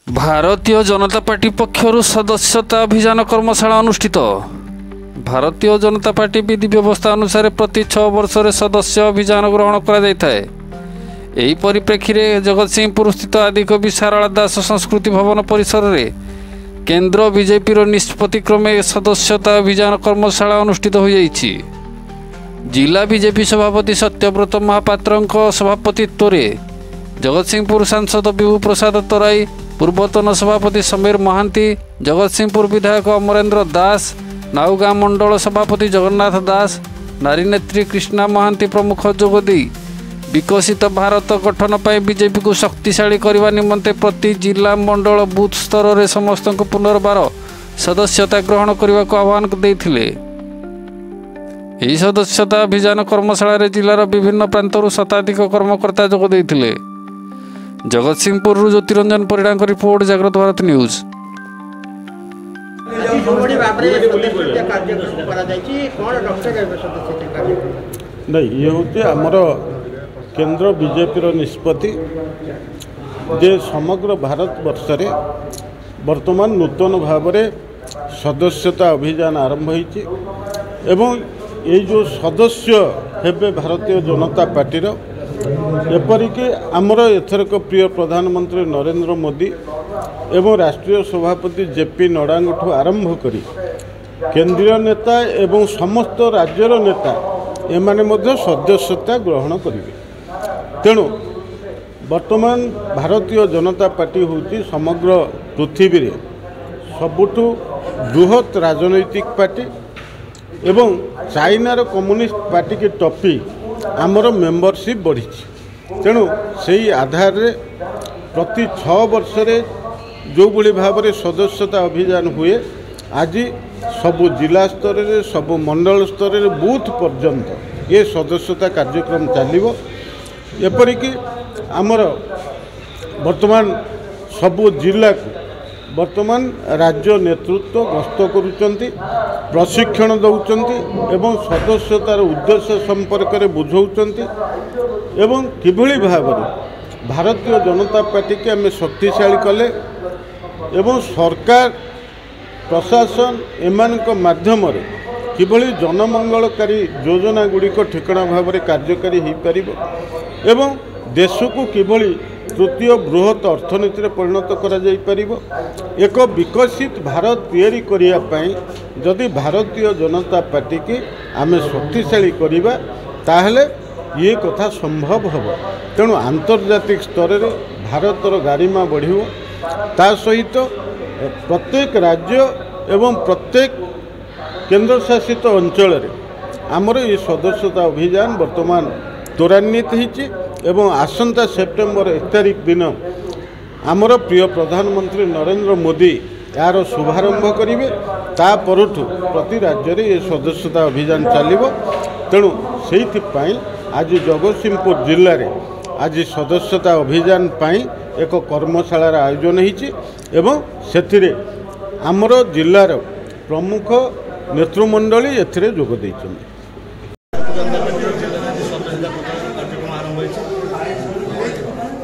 Bharatiya Janata party पक्षर सदस्यता अभियान कर्मशाला अनुष्ठित। Bharatiya Janata party विधि व्यवस्था अनुसार प्रति 6 वर्ष सदस्य अभियान ग्रहण कर परिप्रेक्षी में जगतसिंहपुर स्थित आदिकवि सारला दास संस्कृति भवन परिसर में केन्द्र बीजेपी निष्पत्ति क्रमे सदस्यता अभियान कर्मशाला अनुष्ठित हो जाइछि। जिला बीजेपी सभापति सत्यव्रत महापात्र सभापतित्व में जगतसिंहपुर सांसद विभू प्रसाद तराई, पूर्वतन सभापति समीर महांती, जगतसिंहपुर विधायक अमरेन्द्र दास, नाउगाँ मंडल सभापति जगन्नाथ दास, नारी नेत्री कृष्णा महांती प्रमुख जोगदे विकसित भारत गठन पर बीजेपी को शक्तिशाली करने निमंते प्रति जिला मंडल बूथ स्तर में समस्त को पुनर्बार सदस्यता ग्रहण करने को आह्वान देते। यह सदस्यता अभियान कर्मशाला जिलार विभिन्न प्रांतर शताधिक कर्मकर्ता जोगदे। जगतसिंहपुर ज्योतिरंजन परिड़ा रिपोर्ट, जागृत भारत न्यूज। नहीं, ये हूँ आमर केन्द्र बीजेपी निष्पत्ति जे समग्र भारत वर्ष रे वर्तमान नूतन भाव में सदस्यता अभियान आरंभ होती एवं ये जो सदस्य हेबे भारतीय जनता पार्टी एपरिक आमर एथरक प्रिय प्रधानमंत्री नरेंद्र मोदी एवं राष्ट्रीय सभापति जेपी नड्डा आरंभ करी केंद्रीय नेता एवं समस्त राज्यर नेता एमाने मध्य सदस्यता ग्रहण करेंगे। तेणु वर्तमान भारतीय जनता पार्टी होची समग्र पृथ्वी रे सबुठु बृहत राजनैतिक पार्टी एवं चाइनार कम्युनिस्ट पार्टी की टपी आमर मेंबरशिप बढ़ी। तेणु से आधार रे प्रति 6 वर्ष जो भली भाव में सदस्यता अभियान हुए आज सबु जिला स्तर रे सबु मंडल स्तर रे बूथ पर्यंत ये सदस्यता कार्यक्रम चलिबो। एपरिक आमर वर्तमान सबु जिला को वर्तमान राज्य नेतृत्व गस्त करुचंती, प्रशिक्षण दौरान एवं सदस्यतार उद्देश्य संपर्क में बुझाउचंती एवं किभली भाव में भारतीय जनता पार्टी के आम शक्तिशाली कले एवं सरकार प्रशासन एमानक माध्यम किभली जनमंगलकारी योजना गुड़िक ठिकणा भाव में कार्यकारी हो पारिबो एवं देश को किभली तृतीय बृहत अर्थनीति में परिणत करा जाई परिबो। एक विकसित भारत तैयारी करिया पई जदि भारतीय जनता पार्टी की आमे शक्तिशाली करिबा ताहले ये कथा संभव हबो। तेणु आंतर्जातिक स्तर में भारतर गारिमा बढ़िबो। ता सहित प्रत्येक राज्य एवं प्रत्येक केंद्र शासित अंचल रे आमर ये सदस्यता अभियान वर्तमान त्वरान्वित होती एवं आसंता सेप्टेम्बर 1 तारिख दिन आमर प्रिय प्रधानमंत्री नरेंद्र मोदी यार शुभारंभ करेंगे। ता परठू प्रति राज्य में ये सदस्यता अभियान चलिबो। तेणु से आज जगतसिंहपुर जिले में आज सदस्यता अभियान पाई एक कर्मशालार आयोजन होती एवं से आमर जिलार प्रमुख नेतृमंडली एथिरे जोग देइछन्ति।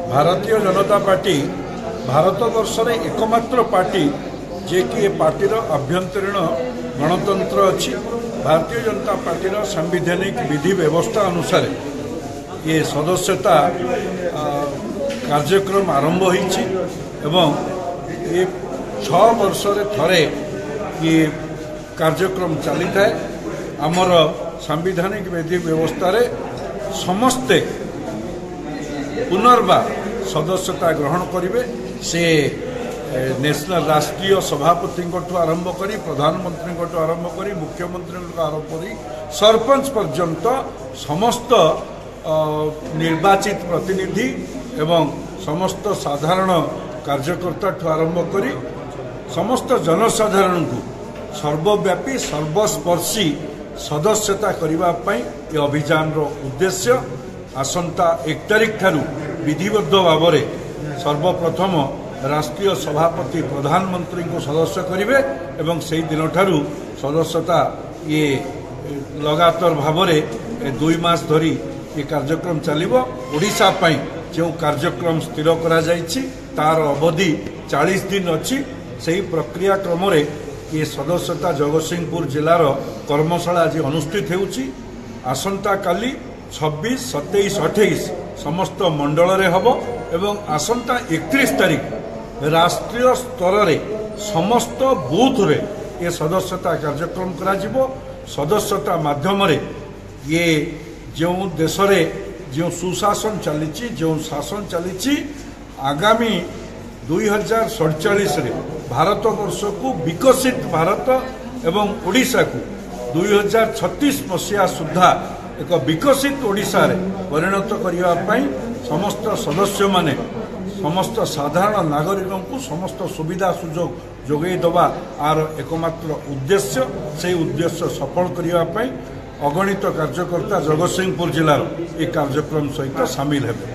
भारतीय जनता पार्टी भारत वर्ष में एकमात्र पार्टी जे कि ये पार्टीर आभ्यंतरीण गणतंत्र अच्छी। भारतीय जनता पार्टीर संवैधानिक विधि व्यवस्था अनुसार ये सदस्यता कार्यक्रम आरंभ होइछि एवं ये 6 वर्ष थरे ये कार्यक्रम चली थाए। आमर संवैधानिक विधि व्यवस्था रे समस्ते पुनर्बार सदस्यता ग्रहण करेंगे। से नेशनल राष्ट्रीय सभापति आरंभ करी प्रधानमंत्री आरंभ करी मुख्यमंत्री आरंभ करी सरपंच पर्यंत समस्त निर्वाचित प्रतिनिधि एवं समस्त साधारण कार्यकर्ता आरंभ करी समस्त जनसाधारण को सर्वव्यापी सर्वस्पर्शी सदस्यता करने ये अभियान उद्देश्य आसंता 1 तारिख ठारू विधिबद्ध भाव में सर्वप्रथम राष्ट्रीय सभापति प्रधानमंत्री को सदस्य करेंगे एवं से दिन ठारू सदस्यता ये लगातार भाव में 2 मास धरी ये कार्यक्रम चलिबो। ओडिशा पई जो कार्यक्रम स्थिर करा जायछि तार अवधि 40 दिन अच्छी से प्रक्रिया क्रम ये सदस्यता जगतसिंहपुर जिलार कर्मशाला आज अनुष्ठित होउची। आसंता काली 26, 27, 28 समस्त मंडल रे हबो एवं आसंता 31 तारीख राष्ट्रीय स्तर रे समस्त बूथ रे ये सदस्यता कार्यक्रम करा जिवो। सदस्यता माध्यम रे ये जो देश रे जो सुशासन चली जो शासन चली आगामी 2047 रे भारत वर्ष को विकसित भारत एवं ओडिशा को 2036 मसीहा सुधा एक विकसित ओडिशा रे परिणत करने समस्त सदस्य माने समस्त साधारण नागरिकों को समस्त सुविधा सुजोग जोगई दबा आर एकमात्र उद्देश्य से उद्देश्य सफल करने अगणित कार्यकर्ता जगतसिंहपुर जिलार ये कार्यक्रम सहित सामिल हेबे।